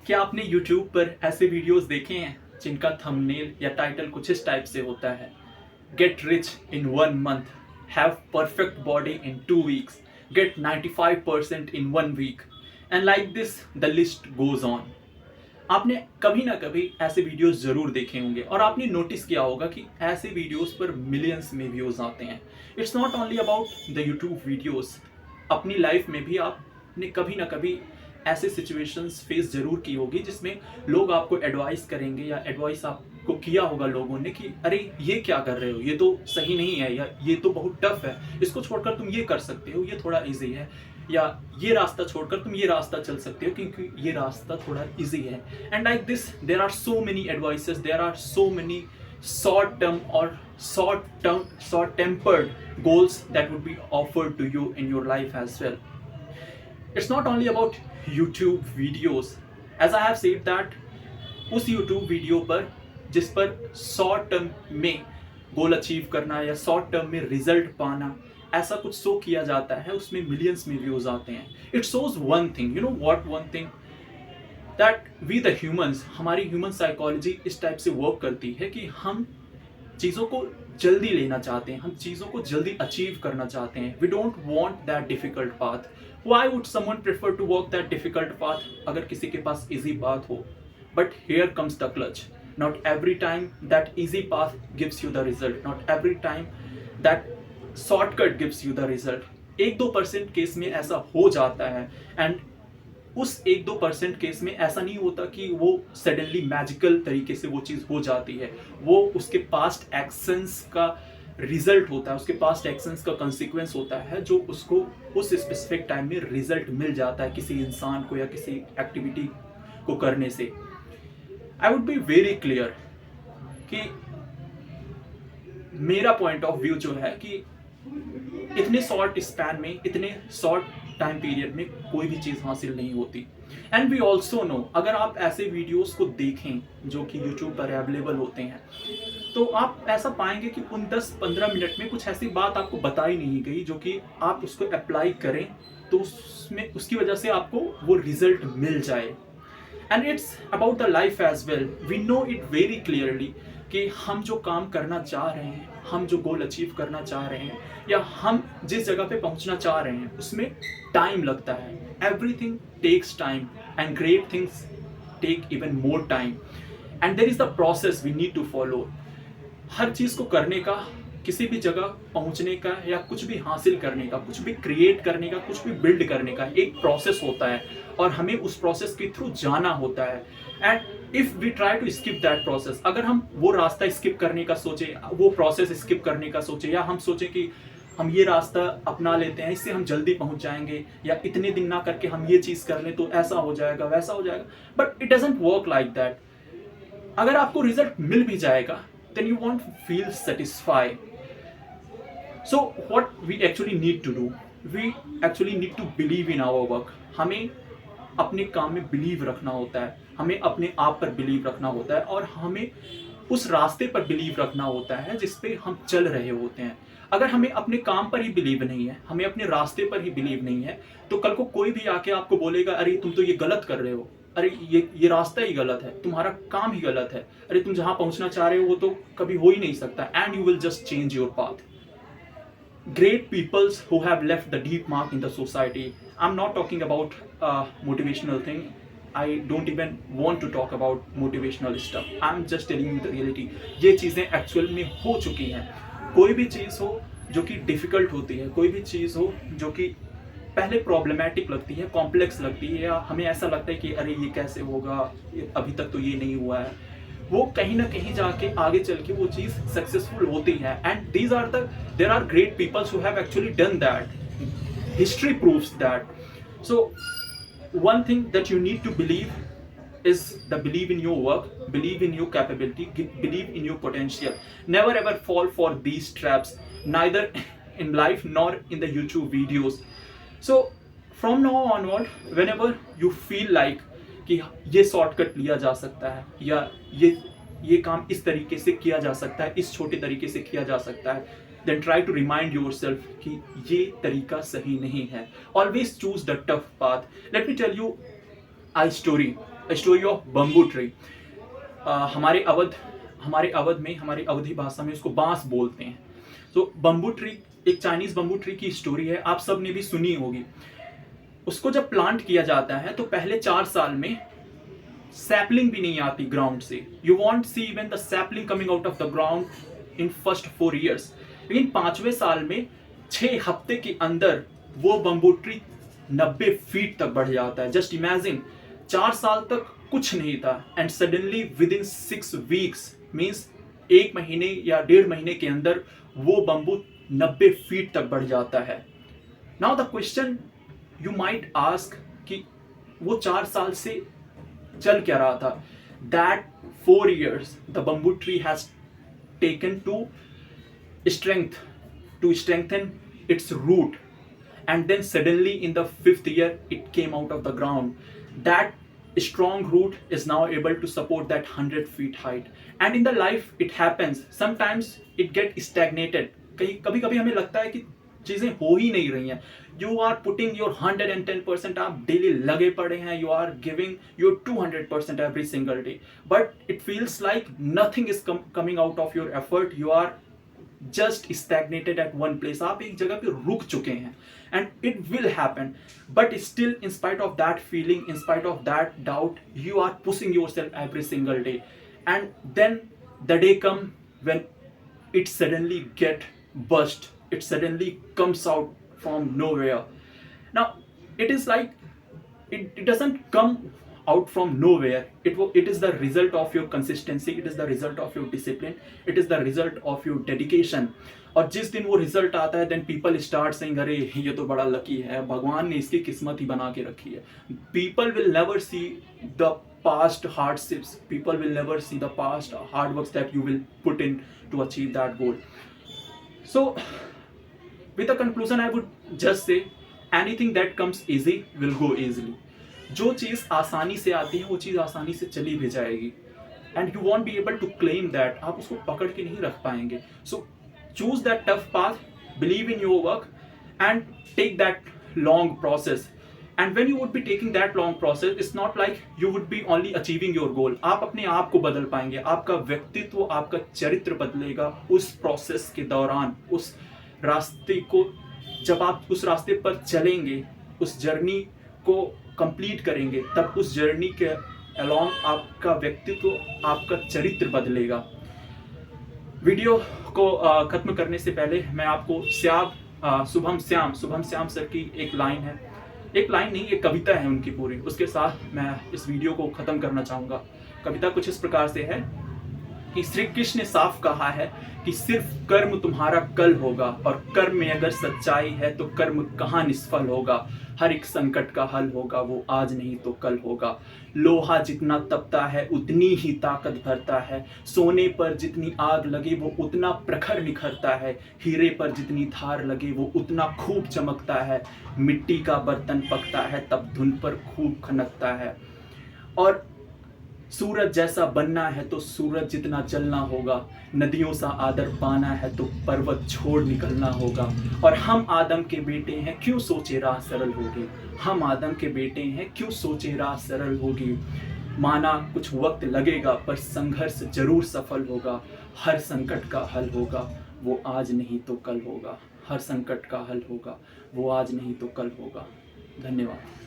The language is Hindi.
क्या आपने YouTube पर ऐसे वीडियोस देखे हैं जिनका थंबनेल या टाइटल कुछ इस टाइप से होता है? Get rich in 1 month, have perfect body in 2 weeks, get 95% in 1 week and like this the list goes on. आपने कभी ना कभी ऐसे वीडियोस जरूर देखे होंगे और आपने नोटिस किया होगा कि ऐसे वीडियोस पर मिलियंस में व्यूज आते हैं। It's not only about the YouTube videos, अपनी लाइफ में भी आपने कभी ना कभी ऐसे सिचुएशंस फेस जरूर की होगी जिसमें लोग आपको एडवाइस करेंगे या एडवाइस आपको किया होगा लोगों ने कि अरे ये क्या कर रहे हो, ये तो सही नहीं है, या ये तो बहुत टफ है, इसको छोड़कर तुम ये कर सकते हो, ये थोड़ा इजी है, या ये रास्ता छोड़कर तुम ये रास्ता चल सकते हो क्योंकि ये रास्ता थोड़ा इजी है। And like this there are so many advices, there are so many short term or short tempered goals that would be offered to you in your life as well. It's not only about YouTube videos, as I have said that उस YouTube वीडियो पर जिस पर शॉर्ट टर्म में गोल अचीव करना या शॉर्ट टर्म में रिजल्ट पाना ऐसा कुछ शो किया जाता है, उसमें मिलियंस में व्यूज आते हैं। It shows one thing, you know what one thing, that we the humans, हमारी ह्यूमन साइकोलॉजी इस टाइप से वर्क करती है कि हम चीज़ों को जल्दी लेना चाहते हैं, हम चीज़ों को जल्दी अचीव करना चाहते हैं। We don't want that difficult path. Why would someone prefer to walk that difficult path अगर किसी के पास इजी पाथ हो? But here comes the clutch, not every time that easy path gives you the result, not every time that shortcut gives you the result. 1-2% case में ऐसा हो जाता है, एंड उस 1-2% केस में ऐसा नहीं होता कि वो सडनली मैजिकल तरीके से वो चीज़ हो जाती है। वो उसके पास्ट एक्शंस का रिजल्ट होता है, उसके पास्ट एक्शंस का कंसिक्वेंस होता है जो उसको उस स्पेसिफिक टाइम में रिजल्ट मिल जाता है किसी इंसान को या किसी एक्टिविटी को करने से। I would be very clear कि मेरा पॉइंट ऑफ व्यू जो है कि इतने शॉर्ट स्पैन में, इतने शॉर्ट टाइम पीरियड में कोई भी चीज़ हासिल नहीं होती। एंड वी ऑल्सो नो, अगर आप ऐसे वीडियोस को देखें जो कि यूट्यूब पर अवेलेबल होते हैं, तो आप ऐसा पाएंगे कि उन 10-15 मिनट में कुछ ऐसी बात आपको बताई नहीं गई जो कि आप उसको अप्लाई करें तो उसमें उसकी वजह से आपको वो रिजल्ट मिल जाए। And it's about the life as well. We know it very clearly कि हम जो काम करना चाह रहे हैं, हम जो गोल अचीव करना चाह रहे हैं, या हम जिस जगह पे पहुंचना चाह रहे हैं, उसमें टाइम लगता है। Everything takes time and great things take even more time, and there is the process we need to follow. हर चीज़ को करने का, किसी भी जगह पहुंचने का या कुछ भी हासिल करने का, कुछ भी क्रिएट करने का, कुछ भी बिल्ड करने का एक प्रोसेस होता है और हमें उस प्रोसेस के थ्रू जाना होता है। And if we try to skip that process, अगर हम वो रास्ता स्किप करने का सोचे, वो प्रोसेस स्किप करने का सोचे, या हम सोचे कि हम ये रास्ता अपना लेते हैं, इससे हम जल्दी पहुंच जाएंगे, या इतने दिन ना करके हम ये चीज़ कर लें तो ऐसा हो जाएगा, वैसा हो जाएगा, but it doesn't work like that. अगर आपको रिजल्ट मिल भी जाएगा, then you won't feel satisfied. So what we actually need to do, we actually need to believe in our work. हमें अपने काम में बिलीव रखना होता है, हमें अपने आप पर बिलीव रखना होता है, और हमें उस रास्ते पर बिलीव रखना होता है जिस पे हम चल रहे होते हैं। अगर हमें अपने काम पर ही बिलीव नहीं है, हमें अपने रास्ते पर ही बिलीव नहीं है, तो कल को कोई भी आके आपको बोलेगा अरे तुम तो ये गलत कर रहे हो, अरे ये रास्ता ही गलत है, तुम्हारा काम ही गलत है, अरे तुम जहां पहुंचना चाह रहे हो वो तो कभी हो ही नहीं सकता, and you will just change your path. Great peoples who have left the deep mark in the society. I'm not talking about motivational thing. I don't even want to talk about motivational stuff. I'm just telling you the reality. ये चीज़ें एक्चुअल में हो चुकी हैं। कोई भी चीज़ हो जो कि डिफ़िकल्ट होती है, कोई भी चीज़ हो जो कि पहले प्रॉब्लमैटिक लगती है, कॉम्प्लेक्स लगती है, या हमें ऐसा लगता है कि अरे ये कैसे होगा, अभी तक तो ये नहीं हुआ है, वो कहीं ना कहीं जाके आगे चल के वो चीज़ सक्सेसफुल होती है। And these are the there are great peoples who have actually done that. History proves that. So one thing that you need to believe is the believe in your work, believe in your capability, believe in your potential. Never ever fall for these traps, neither in life nor in the YouTube videos. So from now onward, whenever you feel like कि ये शॉर्टकट लिया जा सकता है, या ये काम इस तरीके से किया जा सकता है, इस छोटे तरीके से किया जा सकता है, then try to remind yourself कि ये तरीका सही नहीं है. Always choose the tough path. Let me tell you a story. Story of bamboo tree. हमारे अवध में, हमारी अवधी भाषा में उसको बांस बोलते हैं। तो बम्बू ट्री, एक चाइनीज बम्बू ट्री की स्टोरी है, आप सब ने भी सुनी होगी। उसको जब प्लांट किया जाता है तो पहले 4 साल में सैपलिंग भी नहीं आती ग्राउंड से। You won't see even the sapling coming out of the ground in first 4 years। लेकिन 5वें साल में 6 हफ्ते के अंदर वो बम्बू ट्री 90 फीट तक बढ़ जाता है। जस्ट इमेजिन, 4 साल तक कुछ नहीं था and suddenly with in 6 weeks means 1 महीने या 1.5 महीने के अंदर वो बम्बू 90 फीट तक बढ़ जाता है। Now the question you might ask कि वो 4 साल से चल क्या रहा था। That 4 years the bamboo tree has taken to strengthen its root, and then suddenly in the 5th year it came out of the ground. That strong root is now able to support that 100 feet height. And in the life it happens, sometimes it get stagnated. कभी कभी हमें लगता है कि चीजें हो ही नहीं रही हैं। यू आर पुटिंग योर 110%, आप डेली लगे पड़े हैं, you are giving your 200% every single day, but it feels like nothing is coming out of your effort. You are just stagnated at one place, आप एक जगह पे रुक चुके हैं। and it will happen, but still in spite of that feeling, in spite of that doubt, you are pushing yourself every single day, and then the day come when it suddenly get burst, it suddenly comes out from nowhere. Now it is like it doesn't come out from nowhere. It is the result of your consistency, it is the result of your discipline, it is the result of your dedication. और जिस दिन वो रिजल्ट आता है then people start saying अरे ये तो बड़ा लकी है, भगवान ने इसकी किस्मत ही बना के रखी है। People will never see the past hardships, people will never see the past hard works that you will put in to achieve that goal. So with a conclusion I would just say anything that comes easy will go easily. जो चीज़ आसानी से आती है वो चीज़ आसानी से चली भी जाएगी, and you won't be able to claim that, आप उसको पकड़ के नहीं रख पाएंगे। So choose that tough path, believe in your work and take that long process. And when you would be taking that long process, it's not like you would be only achieving your goal. आप अपने आप को बदल पाएंगे, आपका व्यक्तित्व, आपका चरित्र बदलेगा उस प्रोसेस के दौरान। उस रास्ते को जब आप उस रास्ते पर चलेंगे, उस जर्नी को कंप्लीट करेंगे, तब उस जर्नी के अलॉन्ग आपका व्यक्तित्व, आपका चरित्र बदलेगा। वीडियो को खत्म करने से पहले मैं आपको शुभम श्याम सर की एक लाइन है, एक लाइन नहीं, एक कविता है उनकी पूरी, उसके साथ मैं इस वीडियो को खत्म करना चाहूँगा। कविता कुछ इस प्रकार से है कि श्री कृष्ण ने साफ कहा है कि सिर्फ कर्म तुम्हारा कल होगा, और कर्म में अगर सच्चाई है तो कर्म कहाँ निष्फल होगा। हर एक संकट का हल होगा, वो आज नहीं तो कल होगा। लोहा जितना तपता है उतनी ही ताकत भरता है, सोने पर जितनी आग लगे वो उतना प्रखर निखरता है, हीरे पर जितनी धार लगे वो उतना खूब चमकता है, मिट्टी का बर्तन पकता है तब धुन पर खूब खनकता है। और सूरज जैसा बनना है तो सूरज जितना जलना होगा, नदियों सा आदर पाना है तो पर्वत छोड़ निकलना होगा। और हम आदम के बेटे हैं क्यों सोचे राह सरल होगी, हम आदम के बेटे हैं क्यों सोचे राह सरल होगी। माना कुछ वक्त लगेगा पर संघर्ष जरूर सफल होगा, हर संकट का हल होगा वो आज नहीं तो कल होगा, हर संकट का हल होगा वो आज नहीं तो कल होगा। धन्यवाद।